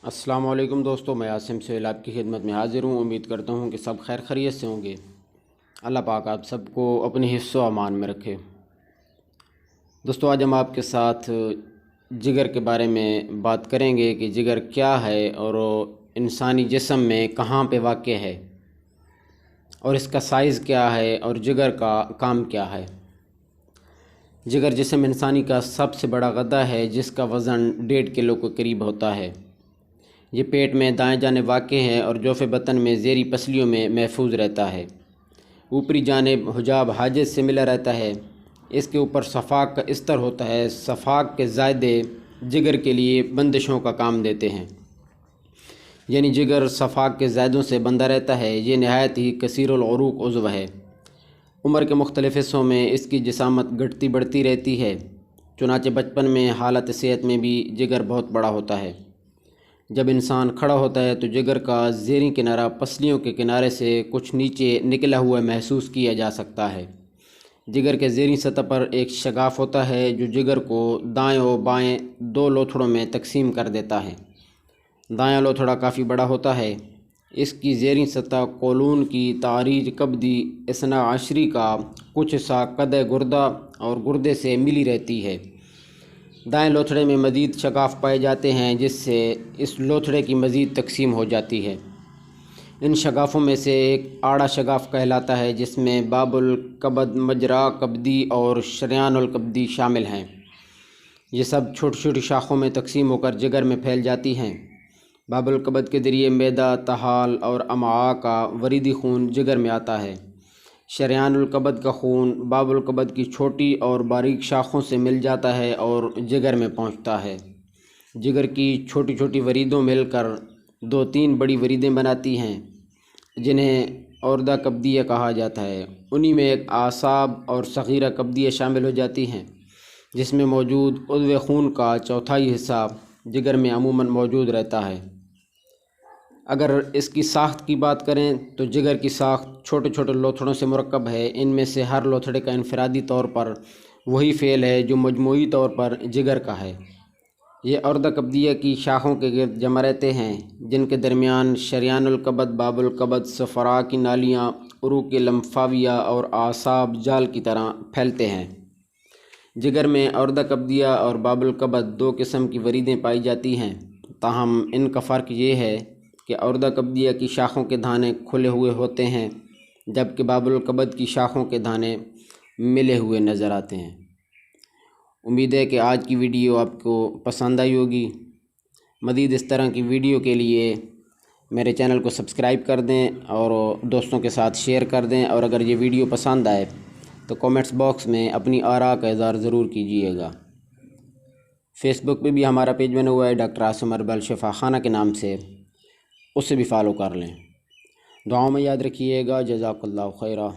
السلام علیکم دوستو، میں عاصم سہیل آپ کی خدمت میں حاضر ہوں۔ امید کرتا ہوں کہ سب خیر خیریت سے ہوں گے۔ اللہ پاک آپ سب کو اپنی حفظ و امان میں رکھے۔ دوستو، آج ہم آپ کے ساتھ جگر کے بارے میں بات کریں گے کہ جگر کیا ہے اور انسانی جسم میں کہاں پہ واقع ہے اور اس کا سائز کیا ہے اور جگر کا کام کیا ہے۔ جگر جسم انسانی کا سب سے بڑا غدہ ہے جس کا وزن 1.5 کلو کے قریب ہوتا ہے۔ یہ پیٹ میں دائیں جانب واقع ہے اور جوف بطن میں زیریں پسلیوں میں محفوظ رہتا ہے۔ اوپری جانب حجاب حاجز سے ملا رہتا ہے۔ اس کے اوپر صفاق کا استر ہوتا ہے۔ صفاق کے زائدے جگر کے لیے بندشوں کا کام دیتے ہیں، یعنی جگر صفاق کے زائدوں سے بندہ رہتا ہے۔ یہ نہایت ہی کثیر العروق عضو ہے۔ عمر کے مختلف حصوں میں اس کی جسامت گھٹتی بڑھتی رہتی ہے، چنانچہ بچپن میں حالت صحت میں بھی جگر بہت بڑا ہوتا ہے۔ جب انسان کھڑا ہوتا ہے تو جگر کا زیریں کنارہ پسلیوں کے کنارے سے کچھ نیچے نکلا ہوا محسوس کیا جا سکتا ہے۔ جگر کے زیریں سطح پر ایک شگاف ہوتا ہے جو جگر کو دائیں و بائیں 2 لوتھڑوں میں تقسیم کر دیتا ہے۔ دایاں لوتھڑا کافی بڑا ہوتا ہے۔ اس کی زیریں سطح قولون کی تعریج کبدی اثنا عشری کا کچھ حصہ قدح گردہ اور گردے سے ملی رہتی ہے۔ دائیں لوتھڑے میں مزید شگاف پائے جاتے ہیں جس سے اس لوتھڑے کی مزید تقسیم ہو جاتی ہے۔ ان شگافوں میں سے ایک آڑا شگاف کہلاتا ہے جس میں باب الکبد، مجرا کبدی اور شریان الکبدی شامل ہیں۔ یہ سب چھوٹی چھوٹی شاخوں میں تقسیم ہو کر جگر میں پھیل جاتی ہیں۔ باب الکبد کے ذریعے معدہ، طحال اور امعاء کا وریدی خون جگر میں آتا ہے۔ شریان الکبد کا خون باب الکبد کی چھوٹی اور باریک شاخوں سے مل جاتا ہے اور جگر میں پہنچتا ہے۔ جگر کی چھوٹی چھوٹی وریدوں مل کر 2-3 بڑی وریدیں بناتی ہیں جنہیں اوردہ کبدیہ کہا جاتا ہے۔ انہی میں ایک اعصاب اور صغیرہ کبدیہ شامل ہو جاتی ہیں جس میں موجود عضو خون کا چوتھائی حصہ جگر میں عموماً موجود رہتا ہے۔ اگر اس کی ساخت کی بات کریں تو جگر کی ساخت چھوٹے چھوٹے لوتھڑوں سے مرکب ہے۔ ان میں سے ہر لوتھڑے کا انفرادی طور پر وہی فعل ہے جو مجموعی طور پر جگر کا ہے۔ یہ اوردہ کبدیہ کی شاخوں کے گرد جمع رہتے ہیں جن کے درمیان شریان الکبد، باب الکبد، صفراء کی نالیاں، عروق لمفاویہ اور اعصاب جال کی طرح پھیلتے ہیں۔ جگر میں اوردہ کبدیہ اور باب الکبد 2 قسم کی وریدیں پائی جاتی ہیں، تاہم ان کا فرق یہ ہے کہ اوردہ کبدیہ کی شاخوں کے دھانے کھلے ہوئے ہوتے ہیں جبکہ باب الکبد کی شاخوں کے دھانے ملے ہوئے نظر آتے ہیں۔ امید ہے کہ آج کی ویڈیو آپ کو پسند آئی ہوگی۔ مزید اس طرح کی ویڈیو کے لیے میرے چینل کو سبسکرائب کر دیں اور دوستوں کے ساتھ شیئر کر دیں، اور اگر یہ ویڈیو پسند آئے تو کومنٹس باکس میں اپنی آراء کا اظہار ضرور کیجیے گا۔ فیس بک پہ بھی ہمارا پیج بنا ہوا ہے ڈاکٹر عاصم اربل شفا خانہ کے نام سے، اسے بھی فالو کر لیں۔ دعاؤں میں یاد رکھیے گا۔ جزاک اللہ خیرہ۔